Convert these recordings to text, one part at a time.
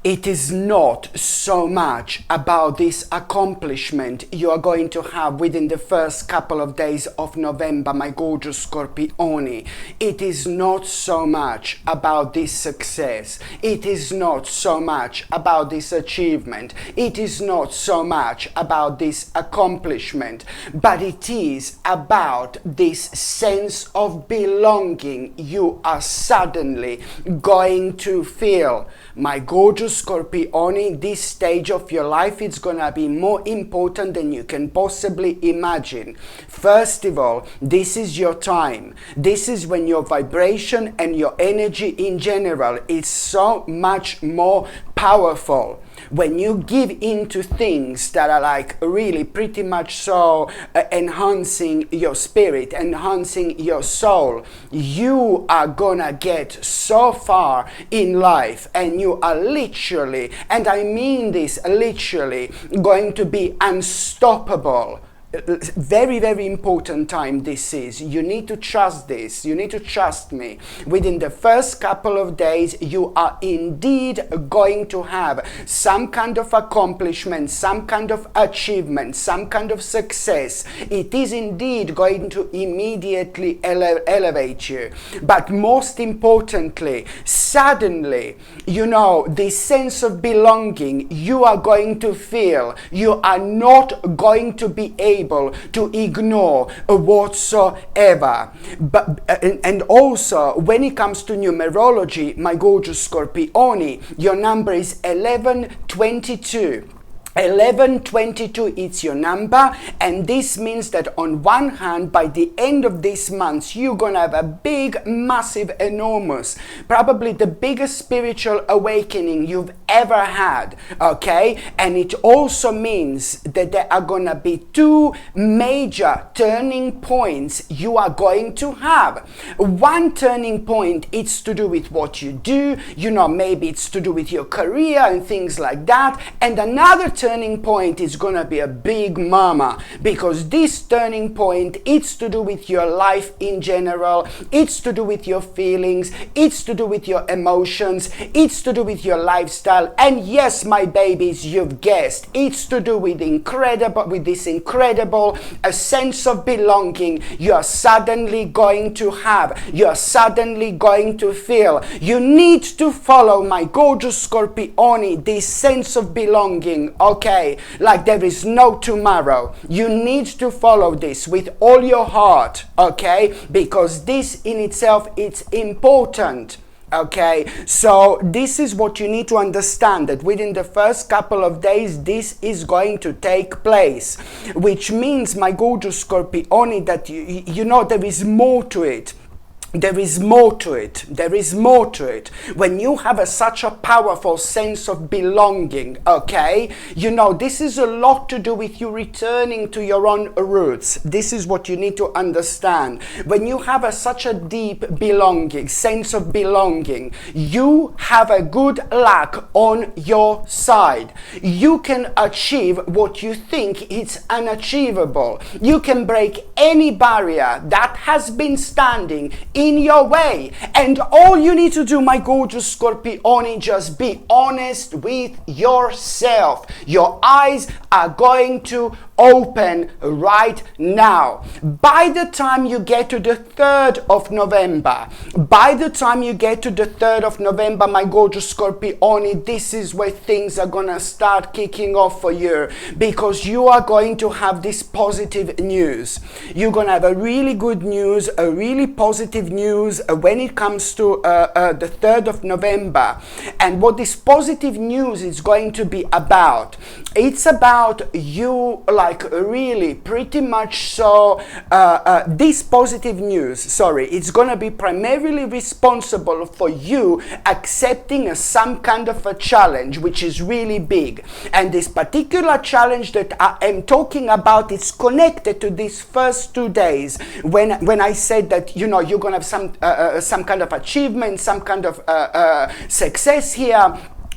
it is not so much about this accomplishment you are going to have within the first couple of days of November, my gorgeous Scorpioni. It is not so much about this success. It is not so much about this achievement. It is not so much about this accomplishment, but it is about this sense of belonging you are suddenly going to feel. My gorgeous Scorpioni, this stage of your life is gonna be more important than you can possibly imagine. First of all, this is your time. This is when your vibration and your energy in general is so much more powerful. When you give in to things that are like really pretty much so enhancing your spirit, enhancing your soul, you are gonna get so far in life, and you are literally, and I mean this literally, going to be unstoppable. Very, very important time this is. You need to trust this. You need to trust me. Within the first couple of days, you are indeed going to have some kind of accomplishment, some kind of achievement, some kind of success. It is indeed going to immediately elevate you. But most importantly, suddenly, you know, this sense of belonging you are going to feel. You are not going to be able to ignore whatsoever. But and also when it comes to numerology, my gorgeous Scorpioni, your number is 1122. 1122 is your number, and this means that on one hand, by the end of this month, you're gonna have a big, massive, enormous, probably the biggest spiritual awakening you've ever had, okay? And it also means that there are gonna be two major turning points you are going to have. One turning point, it's to do with what you do, you know, maybe it's to do with your career and things like that, and another turning point is gonna be a big mama, because this turning point, it's to do with your life in general, it's to do with your feelings, it's to do with your emotions, it's to do with your lifestyle, and yes, my babies, you've guessed, it's to do with this incredible a sense of belonging you are suddenly going to have, you are suddenly going to feel. You need to follow, my gorgeous Scorpioni, this sense of belonging, okay, like there is no tomorrow. You need to follow this with all your heart, okay, because this in itself, it's important. Okay, so this is what you need to understand, that within the first couple of days this is going to take place, which means, my gorgeous Scorpioni, that you know there is more to it. There is more to it. There is more to it. When you have such a powerful sense of belonging, okay, you know, this is a lot to do with you returning to your own roots. This is what you need to understand. When you have such a deep belonging, sense of belonging, you have a good luck on your side. You can achieve what you think is unachievable. You can break any barrier that has been standing in your way, and all you need to do, my gorgeous Scorpioni, just be honest with yourself. Your eyes are going to open right now. By the time you get to the 3rd of November, by the time you get to the 3rd of November, my gorgeous Scorpioni, this is where things are gonna start kicking off for you, because you are going to have this positive news. You're gonna have a really good news, a really positive news when it comes to the 3rd of November. And what this positive news is going to be about, it's about you, like really pretty much so, this positive news, sorry, it's going to be primarily responsible for you accepting some kind of a challenge, which is really big. And this particular challenge that I am talking about is connected to these first 2 days when I said that, you know, you're going to have some kind of achievement, some kind of success here.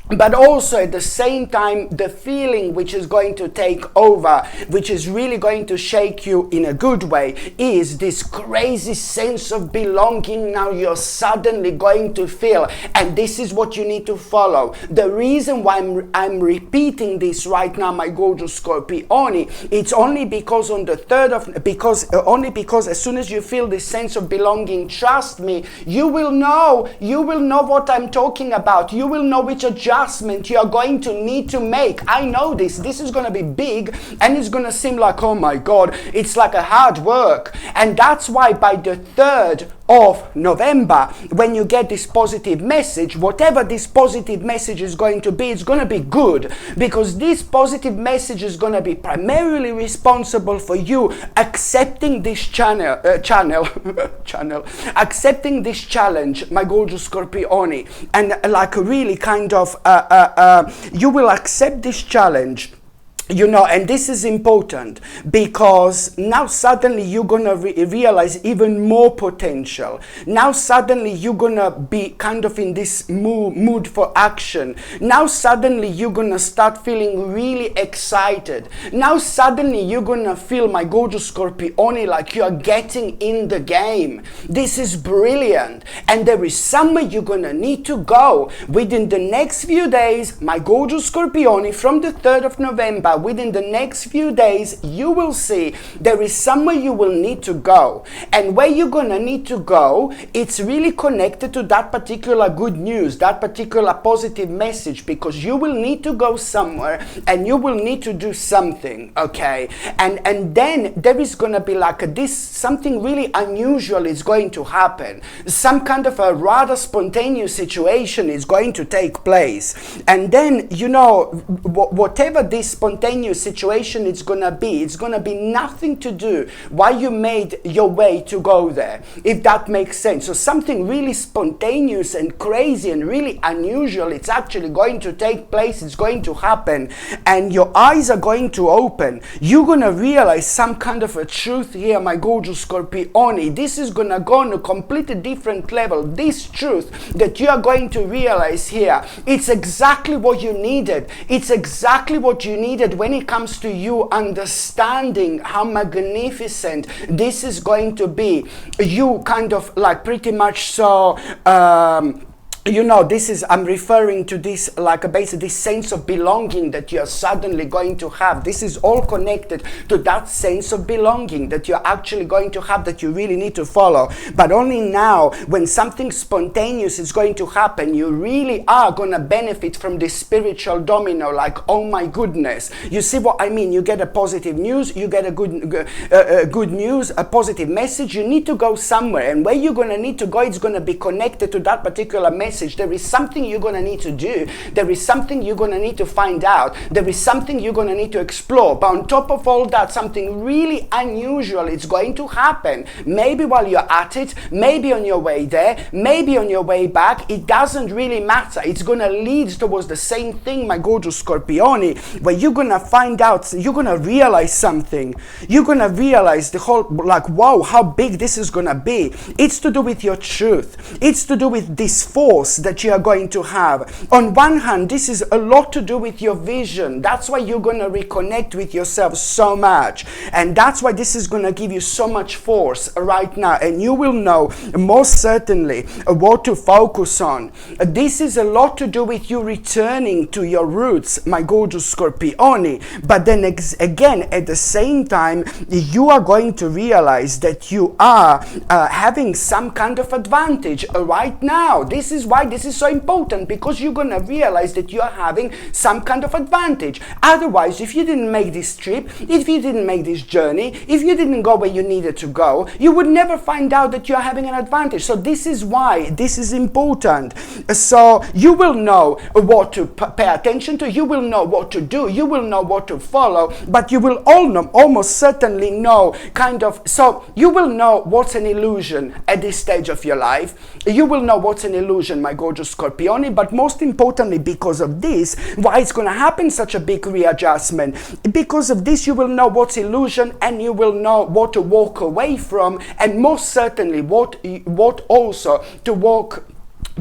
But also at the same time, the feeling which is going to take over, which is really going to shake you in a good way, is this crazy sense of belonging now you're suddenly going to feel. And this is what you need to follow. The reason why I'm repeating this right now, my gorgeous Scorpioni, it's only because on the 3rd of, only because as soon as you feel this sense of belonging, trust me, you will know what I'm talking about. You will know which adjustment you are going to need to make. I know this is going to be big, and it's going to seem like, oh my God, it's like a hard work. And that's why by the 3rd of November, when you get this positive message, whatever this positive message is going to be, it's going to be good, because this positive message is going to be primarily responsible for you accepting this accepting this challenge, my gorgeous Scorpioni, and like really kind of you will accept this challenge. You know, and this is important because now suddenly you're gonna realize even more potential. Now suddenly you're gonna be kind of in this mood for action. Now suddenly you're gonna start feeling really excited. Now suddenly you're gonna feel, my gorgeous Scorpioni, like you are getting in the game. This is brilliant. And there is somewhere you're gonna need to go within the next few days, my gorgeous Scorpioni, from the 3rd of November. Within the next few days, you will see there is somewhere you will need to go. And where you're gonna need to go, it's really connected to that particular good news, that particular positive message, because you will need to go somewhere and you will need to do something, okay? And then there is gonna be like something really unusual is going to happen. Some kind of a rather spontaneous situation is going to take place. And then, you know, whatever this spontaneous situation it's gonna be nothing to do why you made your way to go there, if that makes sense. So something really spontaneous and crazy and really unusual, it's actually going to take place, it's going to happen, and your eyes are going to open. You're gonna realize some kind of a truth here, my gorgeous Scorpioni. This is gonna go on a completely different level. This truth that you are going to realize here, it's exactly what you needed. It's exactly what you needed when it comes to you understanding how magnificent this is going to be. You kind of like pretty much so you know, I'm referring to this like basically this sense of belonging that you're suddenly going to have. This is all connected to that sense of belonging that you're actually going to have, that you really need to follow. But only now, when something spontaneous is going to happen, you really are going to benefit from this spiritual domino, like, oh my goodness. You see what I mean? You get a positive news, you get a good news, a positive message. You need to go somewhere, and where you're going to need to go, it's going to be connected to that particular message. There is something you're going to need to do. There is something you're going to need to find out. There is something you're going to need to explore. But on top of all that, something really unusual is going to happen. Maybe while you're at it, maybe on your way there, maybe on your way back. It doesn't really matter. It's going to lead towards the same thing, my gorgeous Scorpioni, where you're going to find out, you're going to realize something. You're going to realize the whole, like, wow, how big this is going to be. It's to do with your truth. It's to do with this force that you are going to have. On one hand, this is a lot to do with your vision. That's why you're going to reconnect with yourself so much, and that's why this is going to give you so much force right now, and you will know most certainly what to focus on. This is a lot to do with you returning to your roots, my gorgeous Scorpioni. But then again, at the same time, you are going to realize that you are having some kind of advantage right now. This is why this is so important, because you're going to realize that you are having some kind of advantage. Otherwise, if you didn't make this trip, if you didn't make this journey, if you didn't go where you needed to go, you would never find out that you are having an advantage. So this is why this is important. So you will know what to pay attention to, you will know what to do, you will know what to follow, but you will almost certainly know so you will know what's an illusion at this stage of your life. You will know what's an illusion, my gorgeous Scorpioni, but most importantly, because of this, why it's going to happen such a big readjustment. Because of this, you will know what's illusion, and you will know what to walk away from, and most certainly what also to walk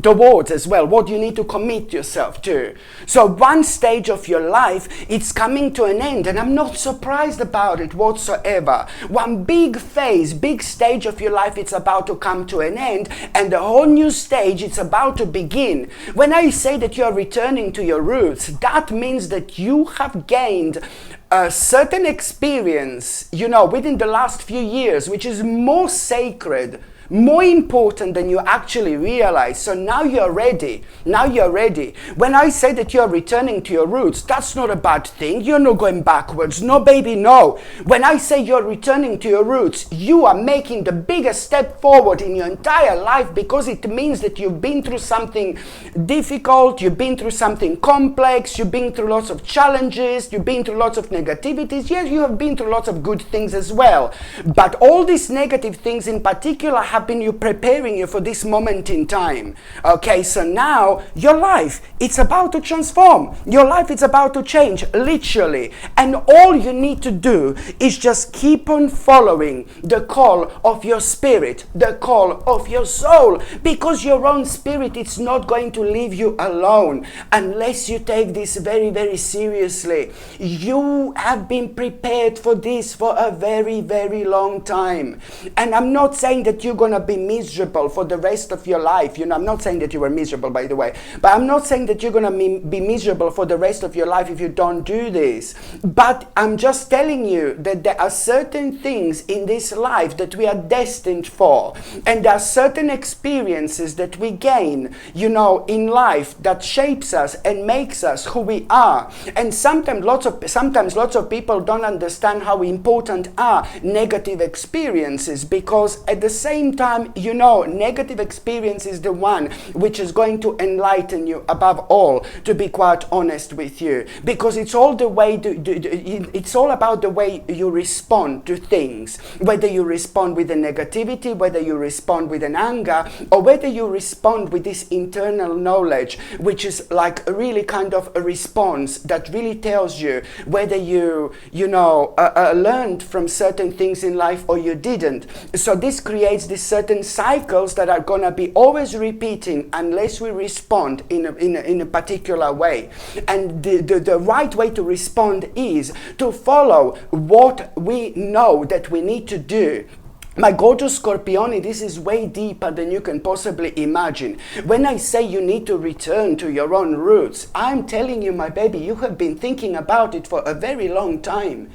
towards as well, what you need to commit yourself to. So one stage of your life, it's coming to an end, and I'm not surprised about it whatsoever. One big phase, big stage of your life, it's about to come to an end, and a whole new stage, it's about to begin. When I say that you're returning to your roots, that means that you have gained a certain experience, within the last few years, which is more sacred, more important than you actually realize. So now you're ready. Now you're ready. When I say that you're returning to your roots, that's not a bad thing. You're not going backwards. No, baby, no. When I say you're returning to your roots, you are making the biggest step forward in your entire life, because it means that you've been through something difficult, you've been through something complex, you've been through lots of challenges, you've been through lots of negativities. Yes, you have been through lots of good things as well. But all these negative things in particular have been preparing you for this moment in time. Okay, so now your life, it's about to transform. Your life, it's about to change, literally. And all you need to do is just keep on following the call of your spirit, the call of your soul, because your own spirit, it's not going to leave you alone unless you take this very, very seriously. You have been prepared for this for a very, very long time. And I'm not saying that you're going to be miserable for the rest of your life. I'm not saying that you were miserable, by the way, but I'm not saying that you're going to be miserable for the rest of your life if you don't do this. But I'm just telling you that there are certain things in this life that we are destined for, and there are certain experiences that we gain, in life, that shapes us and makes us who we are. And sometimes lots of people don't understand how important are negative experiences, because at the same time, negative experience is the one which is going to enlighten you above all, to be quite honest with you, because it's all it's all about the way you respond to things, whether you respond with a negativity, whether you respond with an anger, or whether you respond with this internal knowledge, which is like a really kind of a response that really tells you whether you learned from certain things in life or you didn't. So this creates this certain cycles that are going to be always repeating unless we respond in a particular way. And the right way to respond is to follow what we know that we need to do. My gorgeous Scorpioni, this is way deeper than you can possibly imagine. When I say you need to return to your own roots, I'm telling you, my baby, you have been thinking about it for a very long time.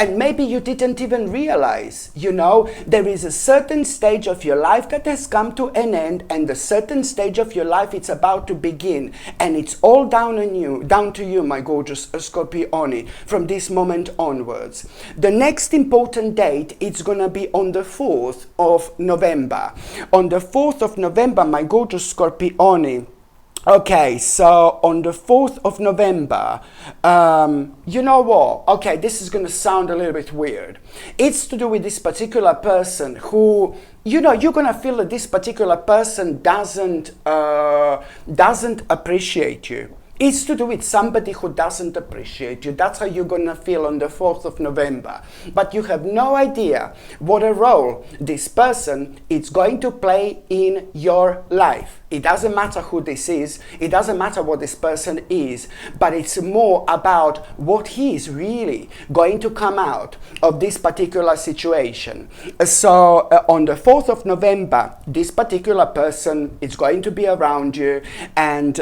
And maybe you didn't even realize, there is a certain stage of your life that has come to an end, and a certain stage of your life, it's about to begin. And it's all down to you, my gorgeous Scorpioni, from this moment onwards. The next important date, it's going to be on the 4th of November. On the 4th of November, my gorgeous Scorpioni, okay, so on the 4th of November, you know what? Okay, this is going to sound a little bit weird. It's to do with this particular person who, you're going to feel that this particular person doesn't appreciate you. It's to do with somebody who doesn't appreciate you. That's how you're going to feel on the 4th of November. But you have no idea what a role this person is going to play in your life. It doesn't matter who this is. It doesn't matter what this person is. But it's more about what he is really going to come out of this particular situation. So on the 4th of November, this particular person is going to be around you, and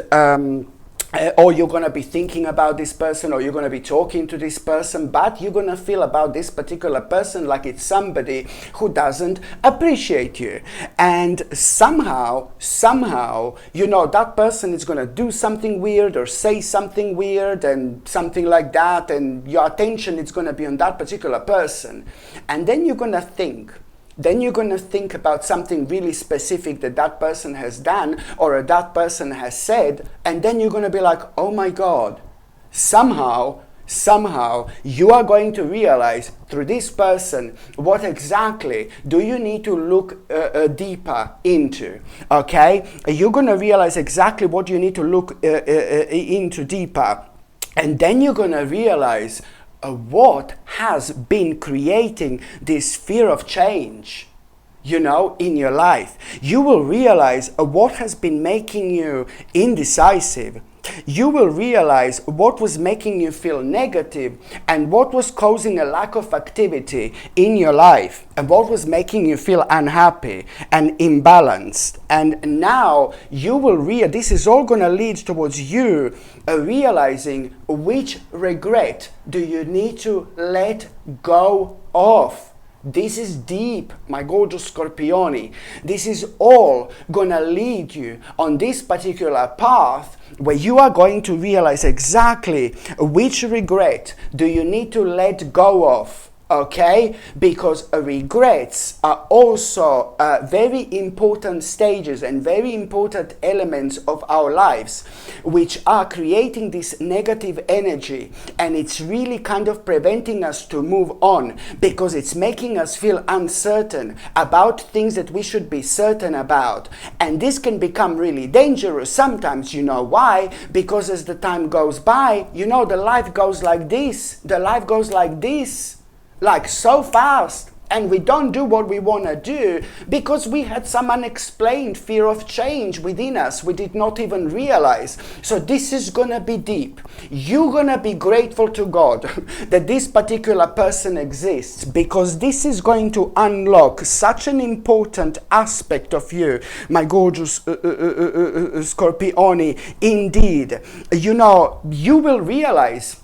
or you're going to be thinking about this person, or you're going to be talking to this person, but you're going to feel about this particular person like it's somebody who doesn't appreciate you. And somehow, that person is going to do something weird or say something weird and something like that, and your attention is going to be on that particular person. And then you're going to think. Then you're going to think about something really specific that person has done or that person has said, and then you're going to be like, oh my God, somehow you are going to realize through this person what exactly do you need to look deeper into. Okay, you're going to realize exactly what you need to look into deeper, and then you're going to realize what has been creating this fear of change. in your life. You will realize what has been making you indecisive. You will realize what was making you feel negative and what was causing a lack of activity in your life and what was making you feel unhappy and imbalanced. And now you will this is all going to lead towards you realizing which regret do you need to let go of. This is deep, my gorgeous Scorpioni. This is all gonna lead you on this particular path where you are going to realize exactly which regret do you need to let go of. Okay, because regrets are also very important stages and very important elements of our lives, which are creating this negative energy, and it's really kind of preventing us to move on because it's making us feel uncertain about things that we should be certain about. And this can become really dangerous sometimes. You know why? Because as the time goes by, the life goes like this. The life goes like this. Like so fast, and we don't do what we want to do because we had some unexplained fear of change within us we did not even realize. So this is gonna be deep. You're gonna be grateful to God that this particular person exists, because this is going to unlock such an important aspect of you, my gorgeous Scorpioni. Indeed, you will realize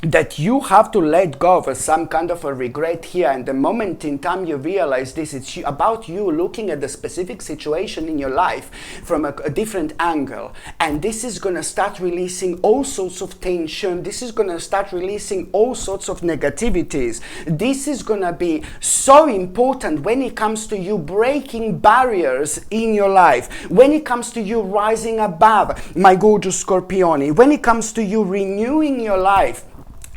that you have to let go of some kind of a regret here, and the moment in time you realize this, it's about you looking at the specific situation in your life from a different angle, and this is going to start releasing all sorts of tension. This is going to start releasing all sorts of negativities. This is going to be so important when it comes to you breaking barriers in your life, when it comes to you rising above, my gorgeous Scorpioni, when it comes to you renewing your life.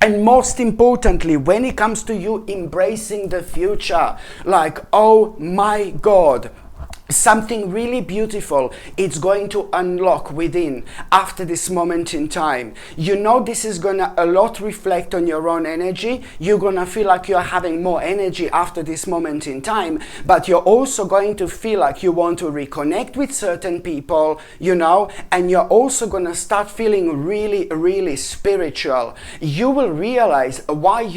And most importantly, when it comes to you embracing the future, like, oh my God, something really beautiful it's going to unlock within after this moment in time. This is gonna a lot reflect on your own energy. You're gonna feel like you're having more energy after this moment in time, but you're also going to feel like you want to reconnect with certain people, and you're also gonna start feeling really, really spiritual. You will realize why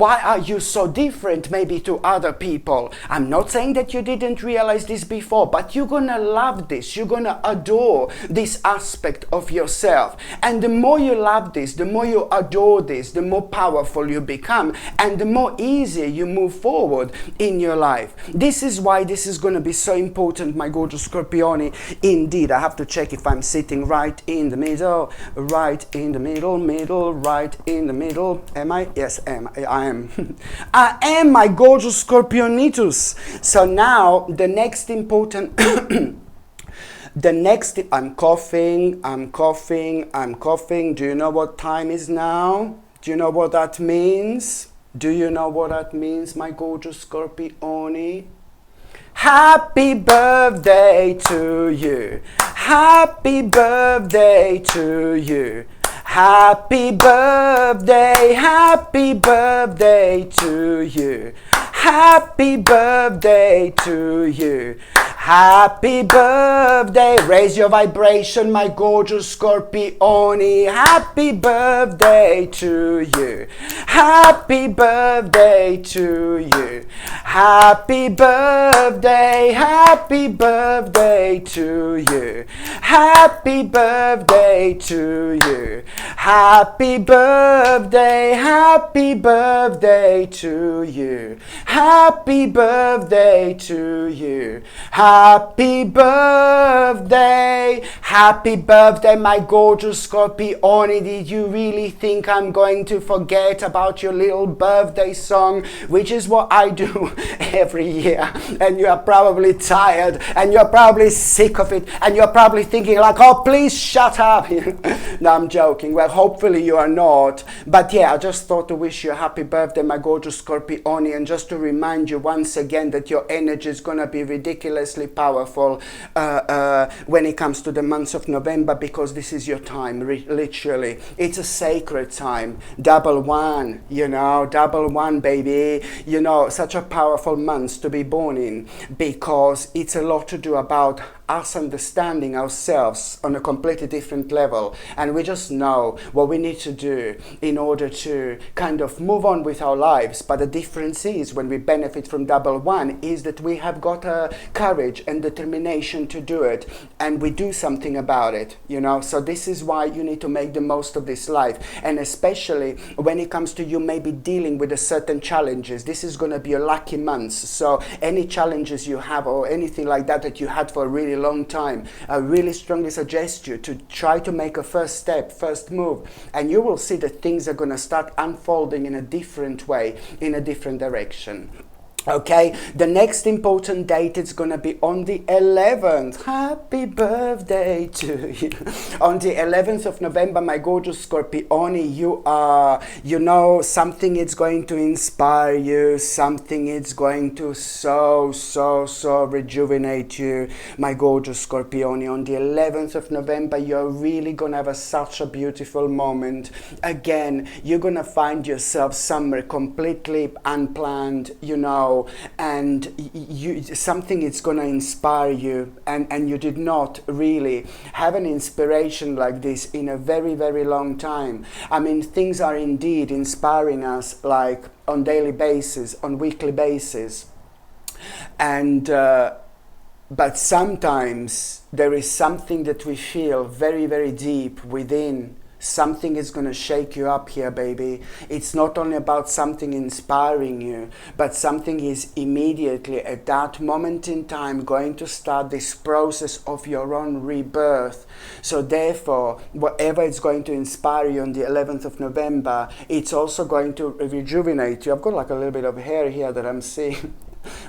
are you so different maybe to other people. I'm not saying that you didn't realize this before, but you're gonna love this. You're gonna adore this aspect of yourself, and the more you love this, the more you adore this, the more powerful you become, and the more easier you move forward in your life. This is why this is gonna be so important, my gorgeous Scorpioni. Indeed, I have to check if I'm sitting right in the middle, right in the middle, right in the middle. Am I? Yes, I am. I am, my gorgeous Scorpionitus. So now the next important I'm coughing. Do you know what time is now? Do you know what that means? My gorgeous Scorpioni? Happy birthday to you. Happy birthday to you. Happy birthday to you. Happy birthday to you. Happy birthday. Raise your vibration, my gorgeous Scorpioni. Happy birthday to you. Happy birthday to you. Happy birthday. Happy birthday to you. Happy birthday to you. Happy birthday. Happy birthday to you. Happy birthday to you. Happy birthday. Happy birthday, my gorgeous Scorpioni. Did you really think I'm going to forget about your little birthday song, which is what I do every year? And you are probably tired, and you're probably sick of it, and you're probably thinking like, oh, please shut up. No, I'm joking. Well, hopefully you are not. But yeah, I just thought to wish you a happy birthday, my gorgeous Scorpioni, and just to remind you once again that your energy is going to be ridiculously immensely powerful when it comes to the month of November, because this is your time, literally. It's a sacred time. Double one, you know, double one, baby. You know, such a powerful month to be born in, because it's a lot to do about us understanding ourselves on a completely different level, and we just know what we need to do in order to kind of move on with our lives. But the difference is, when we benefit from double one, is that we have got courage and determination to do it, and we do something about it, you know. So this is why you need to make the most of this life, and especially when it comes to you maybe dealing with a certain challenges. This is going to be a lucky month, so any challenges you have or anything like that that you had for a really long time, I really strongly suggest you to try to make a first step, first move, and you will see that things are going to start unfolding in a different way, in a different direction. Okay, the next important date is going to be on the 11th. Happy birthday to you. On the 11th of November, my gorgeous Scorpioni, you are, you know, something is going to inspire you. Something is going to so rejuvenate you, my gorgeous Scorpioni. On the 11th of November, you're really going to have such a beautiful moment. Again, you're going to find yourself somewhere completely unplanned, you know, and something is going to inspire you, and you did not really have an inspiration like this in a very long time. I mean, things are indeed inspiring us, like on daily basis, on weekly basis, and but sometimes there is something that we feel very deep within. Something is going to shake you up here, baby. It's not only about something inspiring you, but something is immediately at that moment in time going to start this process of your own rebirth. So therefore, whatever is going to inspire you on the 11th of November, it's also going to rejuvenate you. I've got like a little bit of hair here that I'm seeing.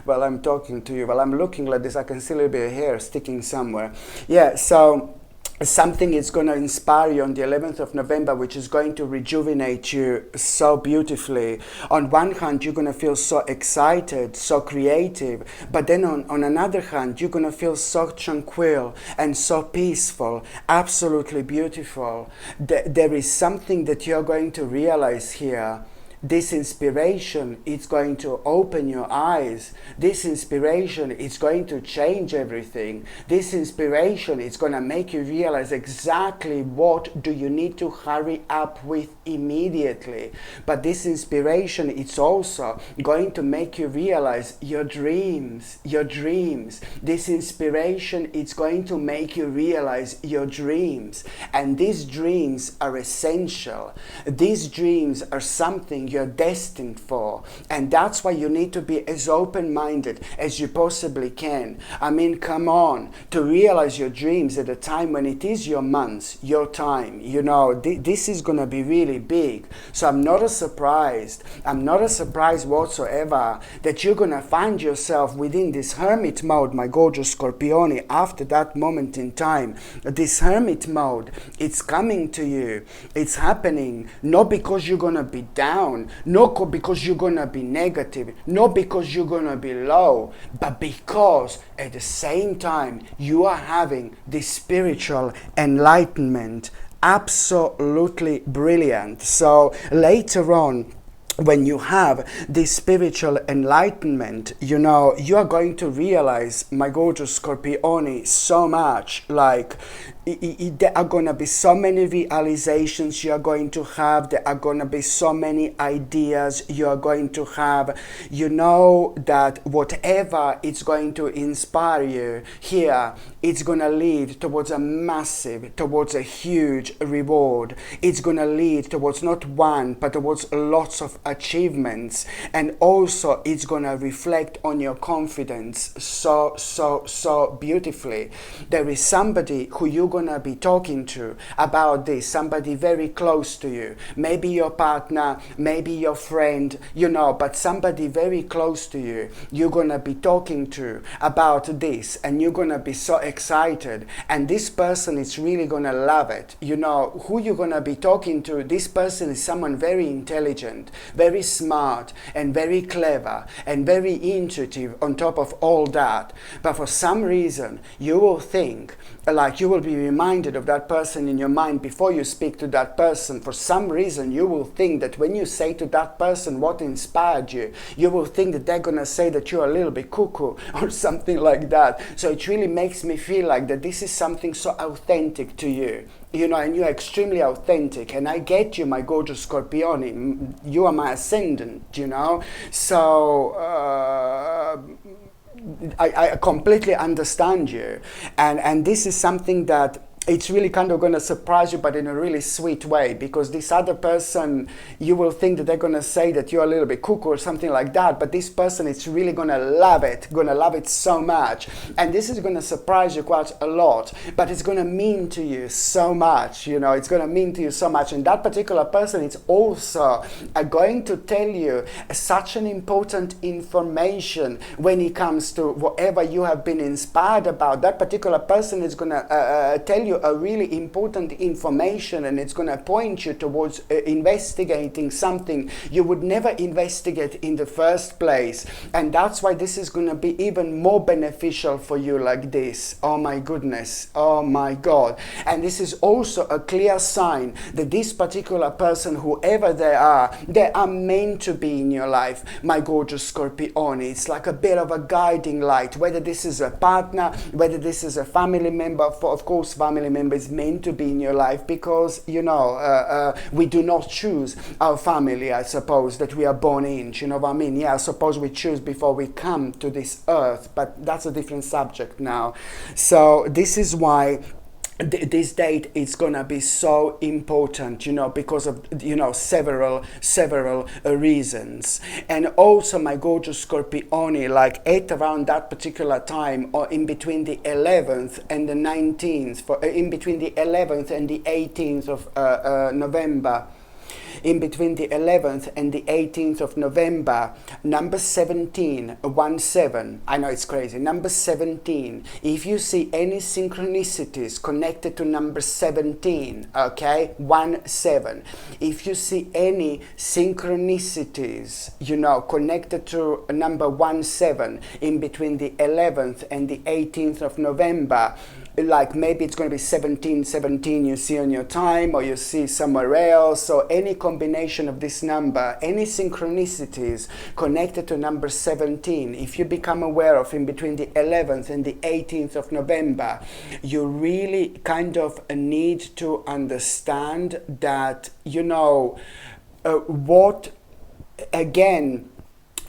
While I'm talking to you, while I'm looking like this, I can see a little bit of hair sticking somewhere. Yeah, so something is going to inspire you on the 11th of November, which is going to rejuvenate you so beautifully. On one hand, you're going to feel so excited, so creative, but then on another hand, you're going to feel so tranquil and so peaceful, absolutely beautiful. There is something that you're going to realize here. This inspiration, it's going to open your eyes. This inspiration, it's going to change everything. This inspiration, it's going to make you realize exactly what do you need to hurry up with immediately. But this inspiration, it's also going to make you realize your dreams, your dreams. This inspiration, it's going to make you realize your dreams. And these dreams are essential. These dreams are something you're destined for, and that's why you need to be as open-minded as you possibly can. I mean, come on, to realize your dreams at a time when it is your month, your time, you know, this is gonna be really big. So I'm not surprised whatsoever that you're gonna find yourself within this hermit mode, my gorgeous Scorpioni, after that moment in time. This hermit mode, it's coming to you, it's happening, not because you're gonna be down, not because you're gonna be negative, not because you're gonna be low, but because at the same time you are having this spiritual enlightenment. Absolutely brilliant. So later on, when you have this spiritual enlightenment, you know, you are going to realize, my gorgeous Scorpioni, so much. Like, there are going to be so many realizations you are going to have. There are going to be so many ideas you are going to have. You know that whatever is going to inspire you here, it's going to lead towards a massive, towards a huge reward. It's going to lead towards not one, but towards lots of achievements. And also it's going to reflect on your confidence so beautifully. There is somebody who you're going to be talking to about this, somebody very close to you, maybe your partner, maybe your friend, you know, but somebody very close to you, you're going to be talking to about this, and you're going to be so excited, and this person is really gonna love it. You know, who you're gonna be talking to, this person is someone very intelligent, very smart, and very clever, and very intuitive on top of all that. But for some reason, you will think, like you will be reminded of that person in your mind before you speak to that person. For some reason, you will think that when you say to that person what inspired you, you will think that they're gonna say that you're a little bit cuckoo or something like that. So it really makes me feel like that this is something so authentic to you, you know, and you're extremely authentic. And I get you, my gorgeous Scorpione. You are my ascendant, you know. So I completely understand you, and this is something that it's really kind of going to surprise you, but in a really sweet way, because this other person, you will think that they're going to say that you're a little bit cuckoo or something like that, but this person is really going to love it so much, and this is going to surprise you quite a lot, but it's going to mean to you so much, you know, it's going to mean to you so much. And that particular person is also going to tell you such an important information when it comes to whatever you have been inspired about. That particular person is going to tell you a really important information, and it's going to point you towards investigating something you would never investigate in the first place. And that's why this is going to be even more beneficial for you like this. Oh my goodness, oh my God. And this is also a clear sign that this particular person, whoever they are meant to be in your life, my gorgeous Scorpione. It's like a bit of a guiding light, whether this is a partner, whether this is a family member. Of course, family member is meant to be in your life, because you know we do not choose our family, I suppose, that we are born in, you know what I mean? Yeah, I suppose we choose before we come to this earth, but that's a different subject now. So this is why this date is gonna be so important, you know, because of, you know, several reasons. And also, my gorgeous Scorpione, like at around that particular time, or in between the 11th and the 19th, in between the 11th and the 18th of November, in between the 11th and the 18th of November, number 17, 17, I know it's crazy, number 17, if you see any synchronicities connected to number 17, okay, 17, if you see any synchronicities, you know, connected to number 17 in between the 11th and the 18th of November, like maybe it's going to be 1717 you see on your time, or you see somewhere else, so any combination of this number, any synchronicities connected to number 17, if you become aware of in between the 11th and the 18th of November, you really kind of need to understand that, you know, again,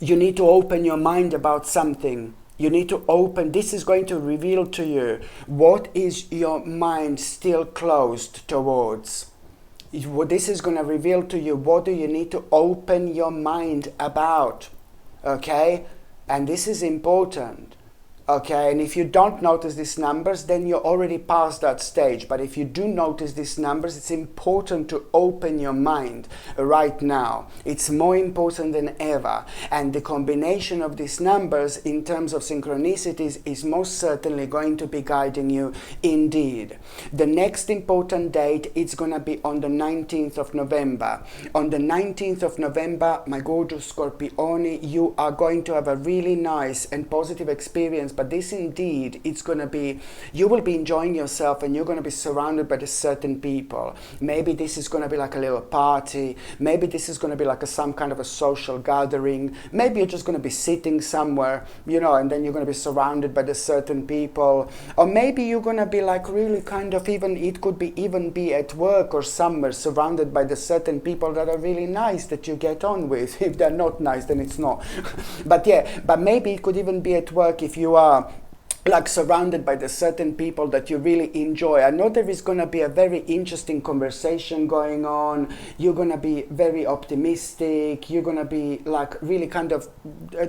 you need to open your mind about something. You need to open, this is going to reveal to you what is your mind still closed towards. This is going to reveal to you what do you need to open your mind about, okay? And this is important. Okay, and if you don't notice these numbers, then you're already past that stage. But if you do notice these numbers, it's important to open your mind right now. It's more important than ever. And the combination of these numbers in terms of synchronicities is most certainly going to be guiding you indeed. The next important date, it's going to be on the 19th of November. On the 19th of November, my gorgeous Scorpione, you are going to have a really nice and positive experience. But this indeed, it's going to be, you will be enjoying yourself, and you're going to be surrounded by certain people. Maybe this is going to be like a little party. Maybe this is going to be like some kind of a social gathering. Maybe you're just going to be sitting somewhere, you know, and then you're going to be surrounded by certain people. Or maybe you're going to be like really kind of even, it could be even be at work or somewhere, surrounded by certain people that are really nice, that you get on with. If they're not nice, then it's not. But yeah, but maybe it could even be at work if you are like surrounded by certain people that you really enjoy. I know there is going to be a very interesting conversation going on. You're going to be very optimistic. You're going to be like really kind of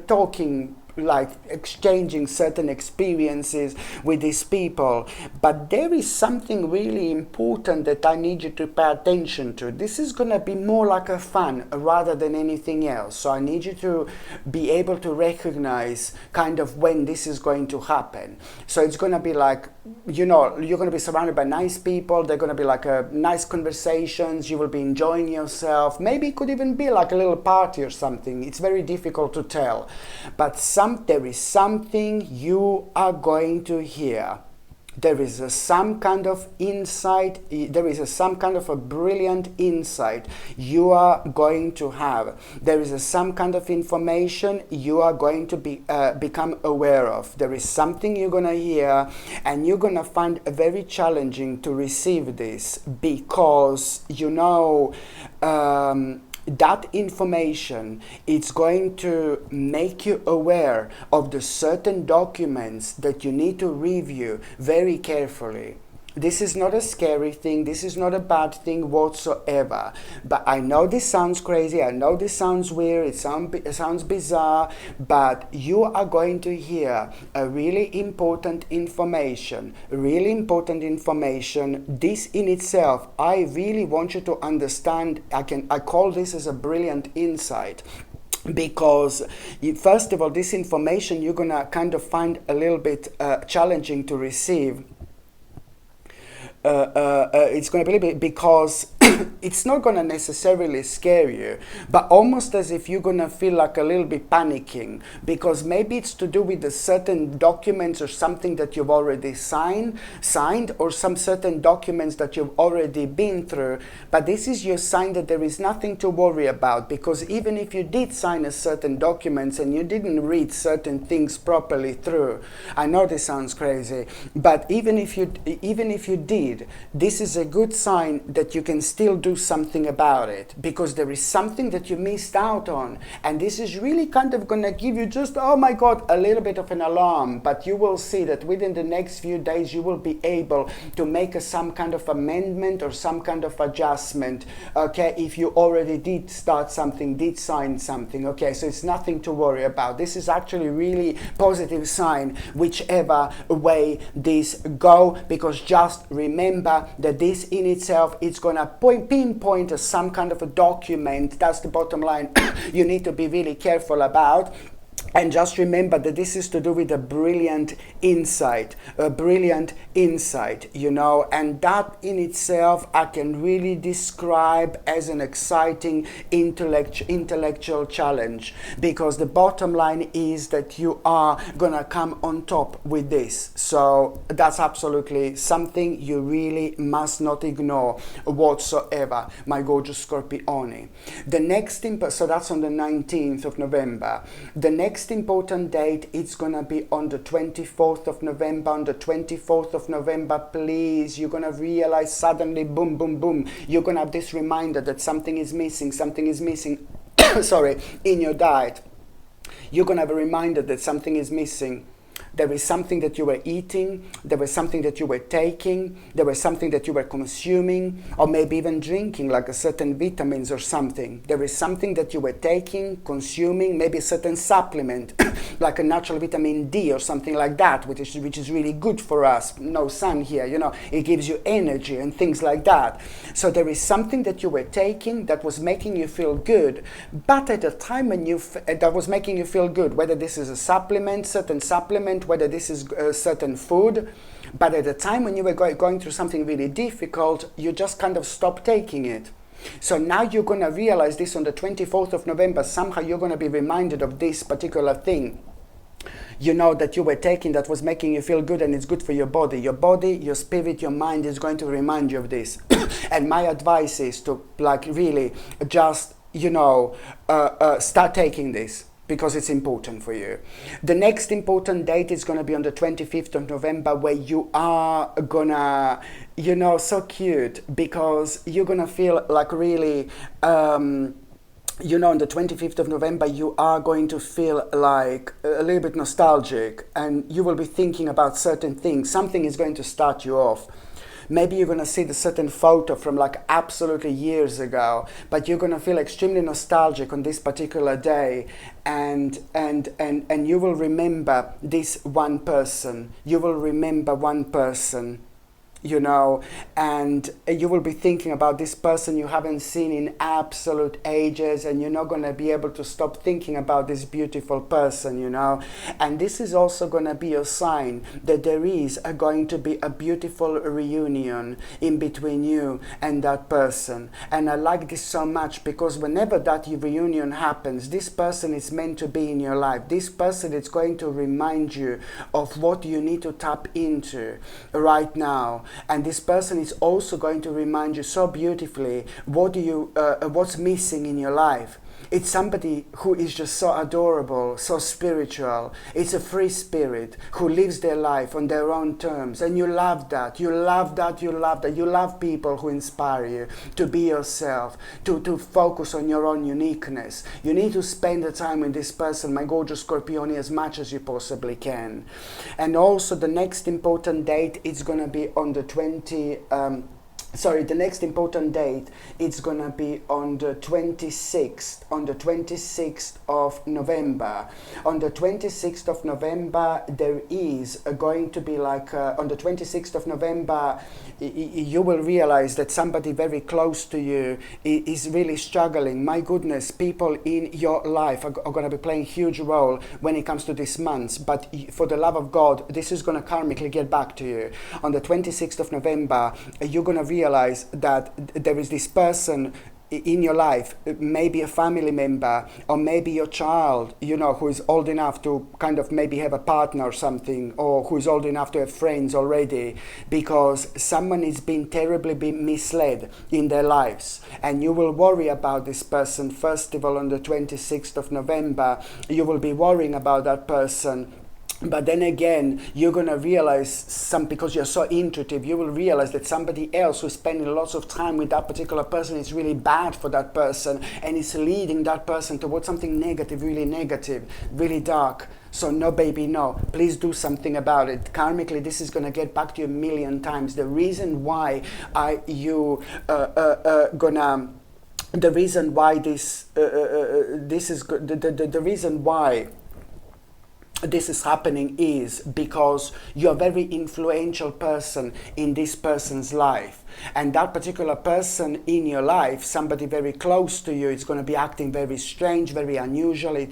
talking like exchanging certain experiences with these people. But there is something really important that I need you to pay attention to. This is going to be more like a fun rather than anything else. So I need you to be able to recognize kind of when this is going to happen. So it's going to be like, you know, you're going to be surrounded by nice people. They're going to be like a nice conversations. You will be enjoying yourself. Maybe it could even be like a little party or something. It's very difficult to tell. But there is something you are going to hear. There is some kind of insight, there is some kind of a brilliant insight you are going to have. There is some kind of information you are going to become aware of. There is something you're going to hear, and you're going to find it very challenging to receive this, because, you know, that information, it's going to make you aware of the certain documents that you need to review very carefully. This is not a scary thing. This is not a bad thing whatsoever. But I know this sounds crazy. I know this sounds weird. It sounds bizarre. But you are going to hear a really important information. Really important information. This in itself, I really want you to understand. I call this as a brilliant insight. Because first of all, this information you're going to kind of find a little bit challenging to receive. It's going to be a little bit, because it's not going to necessarily scare you, but almost as if you're going to feel like a little bit panicking, because maybe it's to do with the certain documents or something that you've already signed, or some certain documents that you've already been through. But this is your sign that there is nothing to worry about, because even if you did sign a certain documents and you didn't read certain things properly through, I know this sounds crazy, but even if you did, this is a good sign that you can still do something about it, because there is something that you missed out on, and this is really kind of going to give you just, oh my God, a little bit of an alarm. But you will see that within the next few days you will be able to make some kind of amendment or some kind of adjustment, okay, if you already did start something, did sign something, okay. So it's nothing to worry about. This is actually really positive sign whichever way this go, because just remember that this in itself, it's going to pinpoint as some kind of a document. That's the bottom line you need to be really careful about. And just remember that this is to do with a brilliant insight, you know, and that in itself I can really describe as an exciting intellectual challenge, because the bottom line is that you are gonna come on top with this. So that's absolutely something you really must not ignore whatsoever, my gorgeous Scorpione. The next so that's on the 19th of November. The next important date, it's gonna be on the 24th of November. On the 24th of November, please, you're gonna realize suddenly, boom, boom, boom, you're gonna have this reminder that something is missing sorry, in your diet. You're gonna have a reminder that something is missing. There is something that you were eating, there was something that you were taking, there was something that you were consuming, or maybe even drinking, like a certain vitamins or something. There is something that you were taking, consuming, maybe a certain supplement, like a natural vitamin D or something like that, which is really good for us. No sun here, you know, it gives you energy and things like that. So there is something that you were taking that was making you feel good, but at the time when that was making you feel good, whether this is a supplement, certain supplement, whether this is a certain food, but at the time when you were going through something really difficult, you just kind of stopped taking it. So now you're going to realize this on the 24th of November. Somehow you're going to be reminded of this particular thing, you know, that you were taking, that was making you feel good, and it's good for your body, your spirit, your mind is going to remind you of this. And my advice is to, like, really just, you know, start taking this, because it's important for you. The next important date is going to be on the 25th of November, where you are gonna, you know, so cute, because you're gonna feel like really, you know, on the 25th of November, you are going to feel like a little bit nostalgic, and you will be thinking about certain things. Something is going to start you off. Maybe you're going to see the certain photo from like absolutely years ago, but you're going to feel extremely nostalgic on this particular day, and you will remember this one person. You will remember one person, you know, and you will be thinking about this person you haven't seen in absolute ages, and you're not going to be able to stop thinking about this beautiful person, you know. And this is also going to be a sign that there is going to be a beautiful reunion in between you and that person. And I like this so much, because whenever that reunion happens, this person is meant to be in your life. This person is going to remind you of what you need to tap into right now. And this person is also going to remind you so beautifully what's missing in your life. It's somebody who is just so adorable, so spiritual. It's a free spirit who lives their life on their own terms. And you love that. You love that. You love that. You love people who inspire you to be yourself, to focus on your own uniqueness. You need to spend the time with this person, my gorgeous Scorpione, as much as you possibly can. And also the next important date is going to be on the the next important date, it's going to be on the 26th of November. On the 26th of November, there is going to be like, on the 26th of November, you will realize that somebody very close to you is really struggling. My goodness, people in your life are going to be playing a huge role when it comes to this month. But for the love of God, this is going to karmically get back to you. On the 26th of November, you're going to realize that there is this person in your life, maybe a family member, or maybe your child, you know, who is old enough to kind of maybe have a partner or something, or who is old enough to have friends already, because someone is being terribly misled in their lives. And you will worry about this person, first of all, on the 26th of November. You will be worrying about that person. But then again, you're going to realize because you're so intuitive, you will realize that somebody else who's spending lots of time with that particular person is really bad for that person, and it's leading that person towards something negative, really dark. So no, baby, no. Please do something about it. Karmically, this is going to get back to you a million times. The reason why the reason why this is happening is because you're a very influential person in this person's life. And that particular person in your life, somebody very close to you, is going to be acting very strange, very unusual.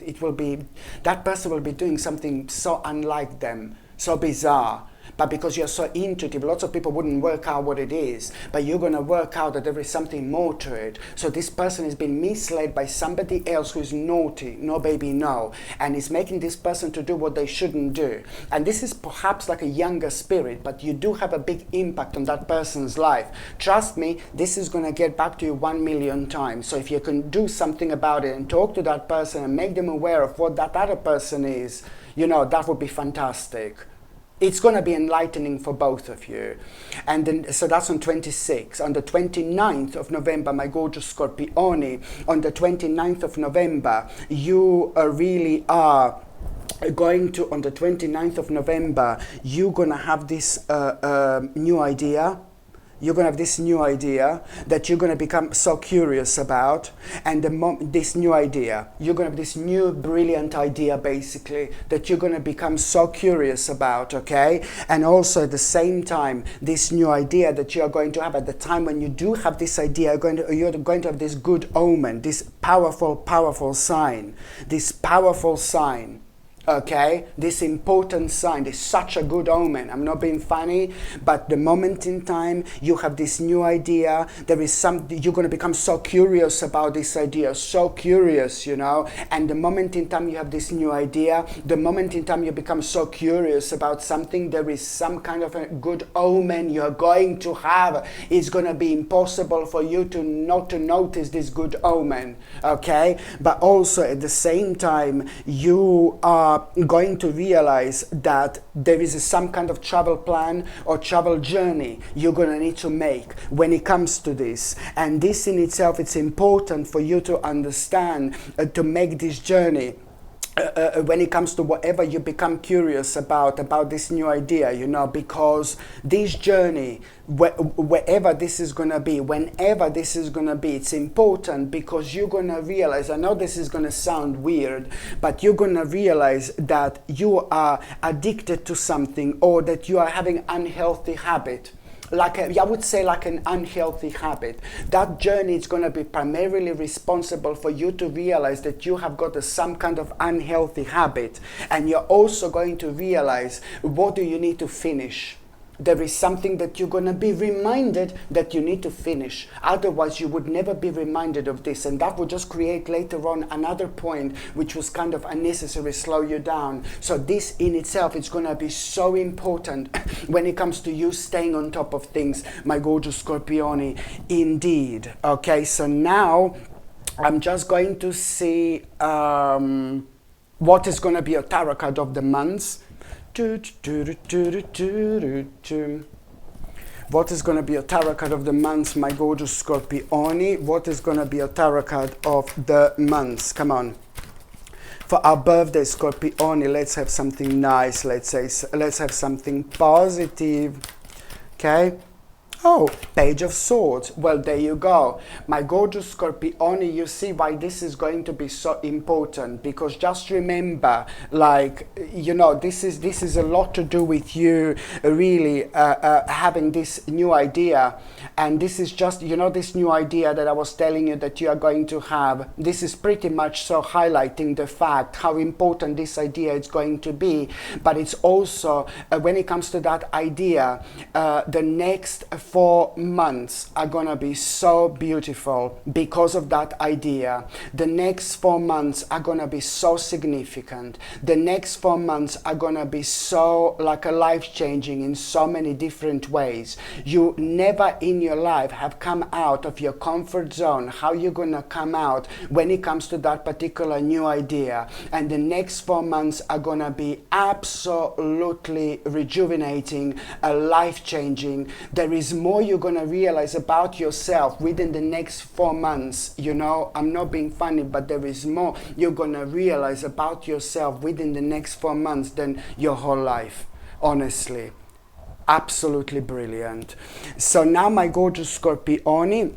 That person will be doing something so unlike them, so bizarre. But because you're so intuitive, lots of people wouldn't work out what it is. But you're going to work out that there is something more to it. So this person has been misled by somebody else who is naughty, no baby, no. And is making this person to do what they shouldn't do. And this is perhaps like a younger spirit, but you do have a big impact on that person's life. Trust me, this is going to get back to you 1 million times. So if you can do something about it and talk to that person and make them aware of what that other person is, you know, that would be fantastic. It's going to be enlightening for both of you. And then, so that's on 26. On the 29th of November, my gorgeous Scorpione, on the 29th of November, you really are going to, on the 29th of November, you're going to have this new idea. You're going to have this new idea that you're going to become so curious about. And this new idea, you're going to have this new brilliant idea, basically, that you're going to become so curious about, okay? And also at the same time, this new idea that you're going to have at the time when you do have this idea, you're going to have this good omen, this powerful sign, this powerful sign. Okay, this important sign, this is such a good omen. I'm not being funny, but the moment in time you have this new idea, there is you're going to become so curious about this idea, so curious, you know. And the moment in time you have this new idea, the moment in time you become so curious about something, there is some kind of a good omen you're going to have. It's going to be impossible for you to not to notice this good omen, okay? But also at the same time, you are going to realize that there is some kind of travel plan or travel journey you're going to need to make when it comes to this. And this in itself, it's important for you to understand, to make this journey. when it comes to whatever you become curious about this new idea, you know, because this journey, wherever this is going to be, whenever this is going to be, it's important, because you're going to realize, I know this is going to sound weird, but you're going to realize that you are addicted to something, or that you are having unhealthy habit. I would say like an unhealthy habit. That journey is going to be primarily responsible for you to realize that you have got some kind of unhealthy habit, and you're also going to realize what do you need to finish. There is something that you're going to be reminded that you need to finish. Otherwise, you would never be reminded of this. And that would just create later on another point, which was kind of unnecessary, slow you down. So this in itself is going to be so important when it comes to you staying on top of things, my gorgeous Scorpione, indeed. Okay, so now I'm just going to see what is going to be a tarot card of the months. What is going to be a tarot card of the months, my gorgeous Scorpione? What is going to be a tarot card of the months? Come on. For our birthday, Scorpione, let's have something nice. Let's have something positive. Okay? Oh, Page of Swords. Well, there you go. My gorgeous Scorpione, you see why this is going to be so important. Because just remember, like, you know, this is a lot to do with you really having this new idea. And this is just, you know, this new idea that I was telling you that you are going to have. This is pretty much so highlighting the fact how important this idea is going to be. But it's also, when it comes to that idea, the next 4 months are gonna be so beautiful because of that idea. The next 4 months are gonna be so significant. The next 4 months are gonna be so like a life-changing in so many different ways. You never in your life have come out of your comfort zone. How you're gonna come out when it comes to that particular new idea. And the next 4 months are gonna be absolutely rejuvenating, life-changing. There is more you're going to realize about yourself within the next 4 months. You know, I'm not being funny, but there is more you're going to realize about yourself within the next 4 months than your whole life. Honestly. Absolutely brilliant. So now, my gorgeous Scorpione,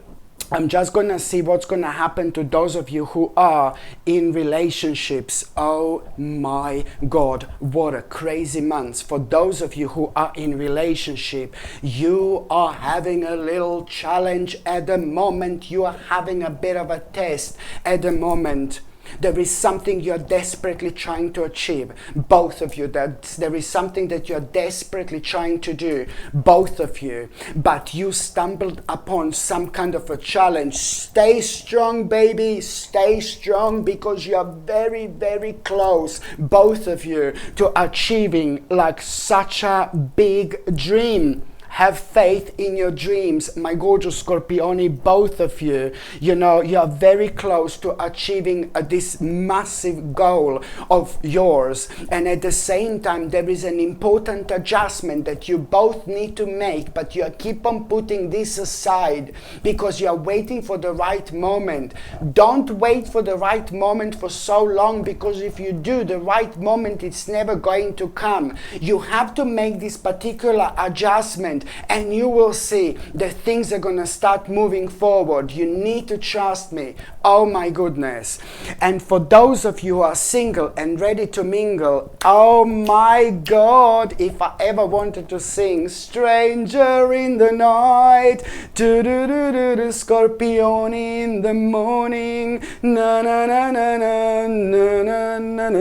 I'm just going to see what's going to happen to those of you who are in relationships. Oh my God, what a crazy month. For those of you who are in relationship, you are having a little challenge at the moment. You are having a bit of a test at the moment. There is something you're desperately trying to achieve, both of you. There is something that you're desperately trying to do, both of you. But you stumbled upon some kind of a challenge. Stay strong, baby. Stay strong, because you're very, very close, both of you, to achieving like such a big dream. Have faith in your dreams, my gorgeous Scorpione, both of you. You know, you are very close to achieving this massive goal of yours. And at the same time, there is an important adjustment that you both need to make, but you keep on putting this aside because you are waiting for the right moment. Don't wait for the right moment for so long, because if you do, the right moment, it's never going to come. You have to make this particular adjustment, and you will see that things are going to start moving forward. You need to trust me. Oh my goodness. And for those of you who are single and ready to mingle, oh my God, if I ever wanted to sing Stranger in the Night, do-do-do-do-do, Scorpione in the morning, na na na na na na na na na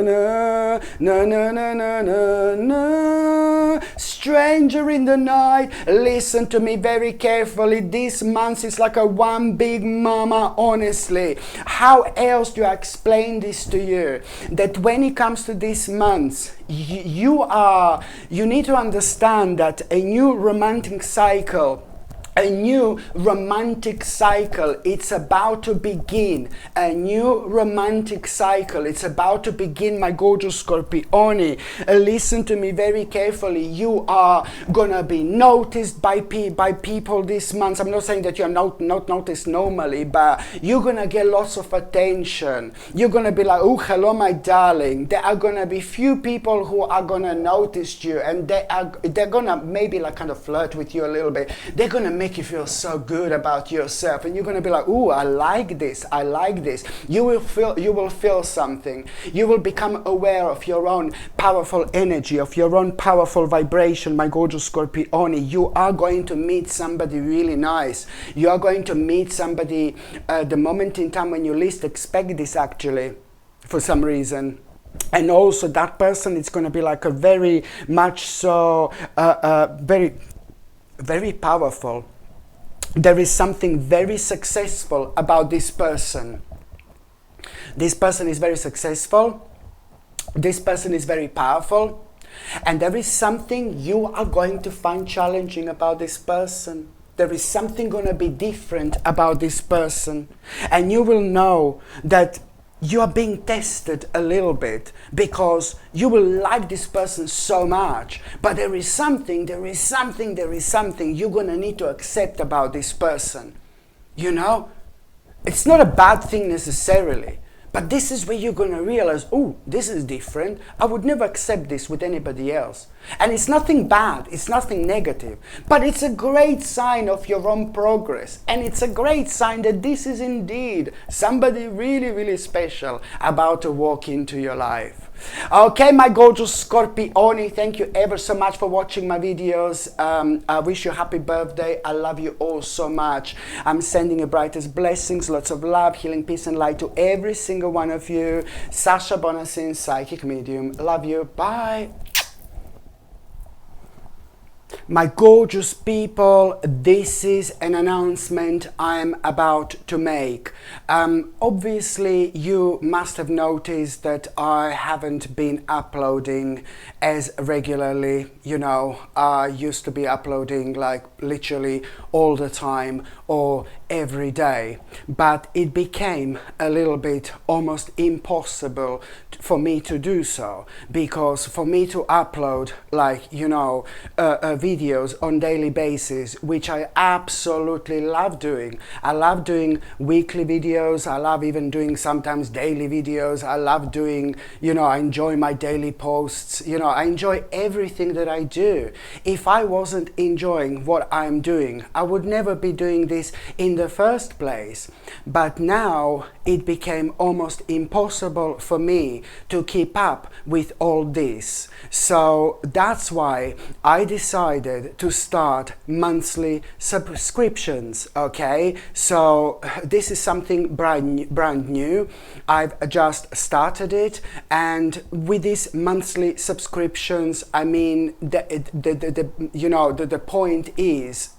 na na na na na na. Stranger in the Night. Listen to me very carefully. This month is like a one big mama, honestly. How else do I explain this to you? That when it comes to this month, you need to understand that a new romantic cycle A new romantic cycle, it's about to begin. A new romantic cycle, it's about to begin, my gorgeous Scorpione. Listen to me very carefully. You are gonna be noticed by people this month. I'm not saying that you're not noticed normally, but you're gonna get lots of attention. You're gonna be like, oh, hello, my darling. There are gonna be few people who are gonna notice you, and they're gonna maybe like kind of flirt with you a little bit. They're gonna make you feel so good about yourself, and you're going to be like, "Ooh, I like this, I like this." You will feel something. You will become aware of your own powerful energy, of your own powerful vibration, my gorgeous Scorpione. You are going to meet somebody really nice. You are going to meet somebody the moment in time when you least expect this, actually, for some reason. And also that person is going to be like a very much so very powerful. There is something very successful about this person. This person is very successful. This person is very powerful. And there is something you are going to find challenging about this person. There is something going to be different about this person. And you will know that you are being tested a little bit, because you will like this person so much, but there is something you're gonna need to accept about this person. You know, it's not a bad thing necessarily, but this is where you're gonna realize, oh, this is different. I would never accept this with anybody else. And it's nothing bad, it's nothing negative, but it's a great sign of your own progress. And it's a great sign that this is indeed somebody really, really special about to walk into your life. Okay, my gorgeous Scorpione, thank you ever so much for watching my videos. I wish you a happy birthday. I love you all so much. I'm sending you brightest blessings, lots of love, healing, peace and light to every single one of you. Sasha Bonasin, Psychic Medium. Love you. Bye. My gorgeous people, this is an announcement I'm about to make. Obviously, you must have noticed that I haven't been uploading as regularly. You know, I used to be uploading like literally all the time or every day, but it became a little bit almost impossible for me to do so, because for me to upload like, you know, videos on daily basis, which I absolutely love doing. I love doing weekly videos. I love even doing sometimes daily videos. I love doing, you know, I enjoy my daily posts. You know, I enjoy everything that I do. If I wasn't enjoying what I'm doing, I would never be doing this in the first place. But now it became almost impossible for me to keep up with all this. So that's why I decided to start monthly subscriptions. Okay, so this is something brand new. I've just started it, and with these monthly subscriptions, I mean, the point is,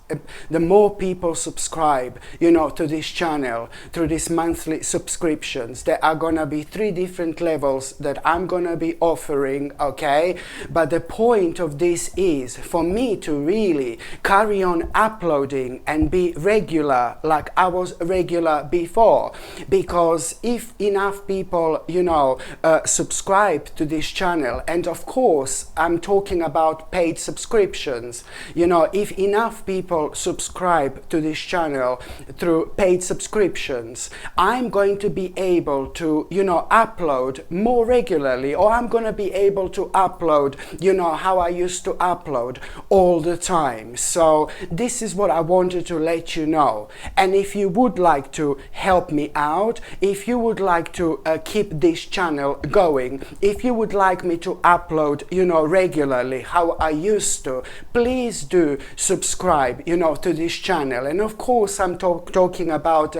the more people subscribe, you know, to this channel through these monthly subscriptions, there are gonna be 3 different levels that I'm gonna be offering. Okay, but the point of this is for me to really carry on uploading and be regular like I was regular before, because if enough people, you know, subscribe to this channel, and of course I'm talking about paid subscriptions, you know, if enough people subscribe to this channel through paid subscriptions, I'm going to be able to, you know, upload more regularly, or I'm going to be able to upload, you know, how I used to upload all the time. So this is what I wanted to let you know. And if you would like to help me out, if you would like to keep this channel going, if you would like me to upload, you know, regularly how I used to, please do subscribe, you know, to this channel. And of course I'm talking about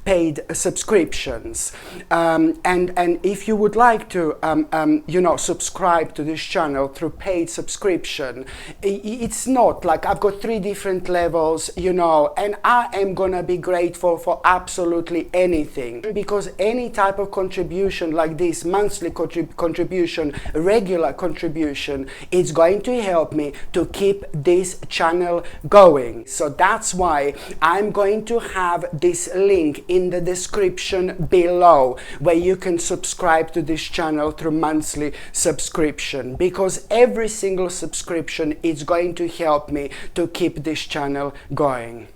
paid subscriptions, and if you would like to you know, subscribe to this channel through paid subscription, it's not like I've got 3 different levels, you know, and I am gonna be grateful for absolutely anything, because any type of contribution like this, monthly contribution, regular contribution, it's going to help me to keep this channel going. going. So that's why I'm going to have this link in the description below where you can subscribe to this channel through monthly subscription, because every single subscription is going to help me to keep this channel going.